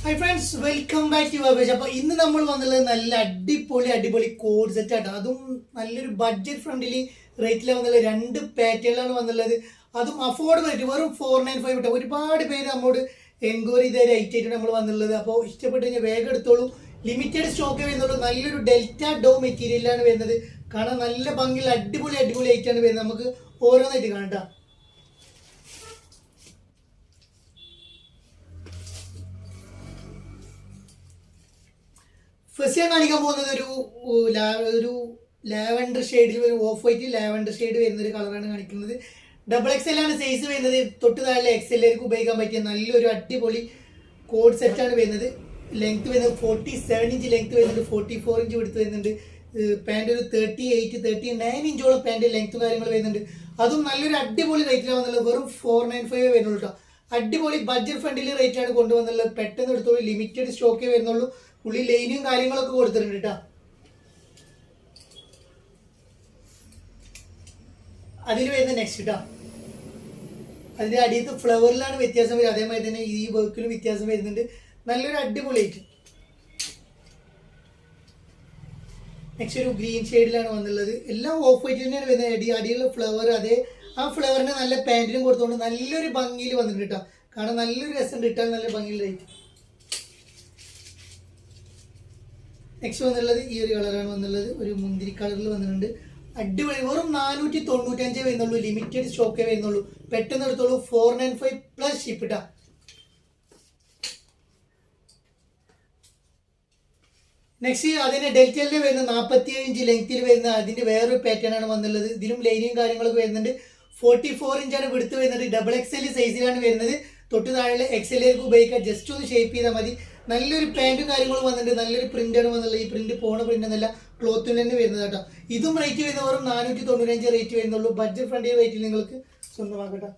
Hi friends, welcome back to page. അപ്പോൾ ഇന്ന് നമ്മൾ വന്നുള്ളത് നല്ല അടിപൊളി കോഡ് സെറ്റ് ആട്ടോ. അതും നല്ലൊരു ബഡ്ജറ്റ് ഫ്രണ്ട്ലി റേറ്റിലാണ് വന്നുള്ളത്. 2 പാറ്റേണിലാണ് വന്നുള്ളത്. അതും അഫോർഡബിൾ ആയിട്ട് വെറും 495 കിട്ടും. ഒരുപാട് പേര് നമ്മോട് എൻക്വയറി ചെയ്ത റേറ്റ് ആയിട്ട് നമ്മൾ വന്നുള്ളത്. അപ്പോൾ ഇഷ്ടപ്പെട്ട് കഴിഞ്ഞാൽ വേഗം എടുത്തോളൂ. ലിമിറ്റഡ് സ്റ്റോക്ക് വരുന്നുള്ളൂ. നല്ലൊരു ഡെൽറ്റ ഡോ മെറ്റീരിയലാണ് വരുന്നത്. കാണാൻ നല്ല ഭംഗിയുള്ള അടിപൊളി ആയിട്ടാണ് വരുന്നത്. നമുക്ക് ഓരോന്നായിട്ട് കാണാം. ഫസ്റ്റ് ഞാൻ കാണിക്കാൻ പോകുന്നത് ഒരു ലാവൻഡർ ഷെയ്ഡിൽ ഒരു ഓഫ് വൈറ്റ് ലാവൻഡർ ഷെയ്ഡ് വരുന്ന ഒരു കളറാണ് കാണിക്കുന്നത്. XXL ആണ് സൈസ് വരുന്നത്. തൊട്ട് താഴെ XLർക്ക് ഉപയോഗിക്കാൻ പറ്റിയ നല്ലൊരു അടിപൊളി കോഡ് സെറ്റാണ് വരുന്നത്. ലെങ്ത് വരുന്നത് 47 ഇഞ്ച് ലെങ്ത് വരുന്നുണ്ട്, 44 ഇഞ്ച് എടുത്ത് വരുന്നുണ്ട്. പാൻറ് ഒരു 39 ഇഞ്ചോളം പാൻറ് ലെങ്ത്തും കാര്യങ്ങൾ വരുന്നുണ്ട്. അതും നല്ലൊരു അടിപൊളി റേറ്റിലാണ് വന്നുള്ളത്. വെറും 495 വരുന്നുള്ളൂ കേട്ടോ. അടിപൊളി ബഡ്ജറ്റ് ഫ്രണ്ട്ലി റേറ്റ് ആണ് കൊണ്ടുവന്നുള്ളത്. പെട്ടെന്ന് എടുത്തോളൂ. ലിമിറ്റഡ് സ്റ്റോക്കേ വരുന്നുള്ളൂ. ഉള്ളി ലൈനും കാര്യങ്ങളൊക്കെ കൊടുത്തിട്ടുണ്ട് കേട്ടോ. അതിൽ വരുന്ന നെക്സ്റ്റ് കേട്ടോ, അതിന്റെ അടിയത്ത് ഫ്ലവറിലാണ് വ്യത്യാസം വരും. അതേമാതിരി തന്നെ ഈ വർക്കിലും വ്യത്യാസം വരുന്നുണ്ട്. നല്ലൊരു അടിപൊളിയായിട്ട്. നെക്സ്റ്റ് ഒരു ഗ്രീൻ ഷെയ്ഡിലാണ് വന്നുള്ളത്. എല്ലാം ഓഫ് വൈറ്റ് തന്നെയാണ് വരുന്നത്. അടിയുള്ള ഫ്ലവർ അതേ ആ ഫ്ലവറിന് നല്ല പാൻറ്റിനും കൊടുത്തുകൊണ്ട് നല്ലൊരു ഭംഗിയിൽ വന്നിട്ടുണ്ട് കേട്ടോ. കാരണം നല്ലൊരു രസം ഇട്ടാൽ നല്ല ഭംഗിയിലായിട്ട്. നെക്സ്റ്റ് വന്നുള്ളത് ഈ ഒരു കളറാണ് വന്നുള്ളത്. ഒരു മുന്തിരി കളറിൽ വന്നിട്ടുണ്ട്. അടിപൊളി. വെറും 495 വരുന്നുള്ളൂ. ലിമിറ്റഡ് സ്റ്റോക്കേ വരുന്നുള്ളൂ. പെട്ടെന്ന് എടുത്തോളൂ. 495 പ്ലസ് ഷിപ്പ് ഇട്ടാ. നെക്സ്റ്റ് അതിന് ഡെൽറ്റയിലെ വരുന്ന 47 ഇഞ്ച് ലെങ്ത്തിൽ വരുന്ന അതിന്റെ വേറൊരു പാറ്റേൺ ആണ് വന്നുള്ളത്. ഇതിലും ലൈനിയും കാര്യങ്ങളൊക്കെ വരുന്നുണ്ട്. 44 ഇഞ്ചാണ് വിടുത്ത് വരുന്നത്. XXL സൈസിലാണ് വരുന്നത്. തൊട്ട് താഴെ XLർക്ക് ഉപയോഗിക്കാം. ജസ്റ്റ് ഒന്ന് ഷേപ്പ് ചെയ്താൽ മതി. നല്ലൊരു പാൻറ്റും കാര്യങ്ങളും വന്നിട്ടുണ്ട്. നല്ലൊരു പ്രിന്റാണ് വന്നുള്ളത്. ഈ പ്രിന്റ് പോണ പ്രിന്റ് എന്നല്ല, ക്ലോത്തിൽ തന്നെ വരുന്നത് കേട്ടോ. ഇതും റേറ്റ് വരുന്ന വെറും 495 റേറ്റ് വരുന്നുള്ളൂ. ബഡ്ജറ്റ് ഫ്രണ്ട്ലി റേറ്റിൽ നിങ്ങൾക്ക് സ്വന്തമാക്കട്ടോ.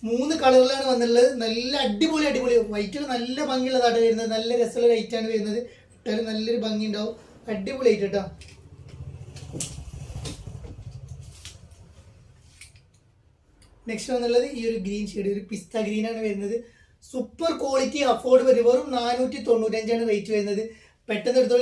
3 കളറിലാണ് വന്നുള്ളത്. നല്ല അടിപൊളി വൈറ്റ് നല്ല ഭംഗിയുള്ളതാണ് വരുന്നത്. നല്ല രസമുള്ള ലൈറ്റ് ആണ് വരുന്നത്. ഇട്ടാലും നല്ലൊരു ഭംഗി ഉണ്ടാവും. അടിപൊളിയായിട്ട് കേട്ടോ. നെക്സ്റ്റ് വന്നുള്ളത് ഈ ഒരു ഗ്രീൻ ഷെയ്ഡ്, ഒരു പിസ്ത ഗ്രീൻ ആണ് വരുന്നത്. Super quality affordable. വെറും 495 റേറ്റ് വരുന്നത്. പെട്ടെന്ന് എടുത്തോളൂ.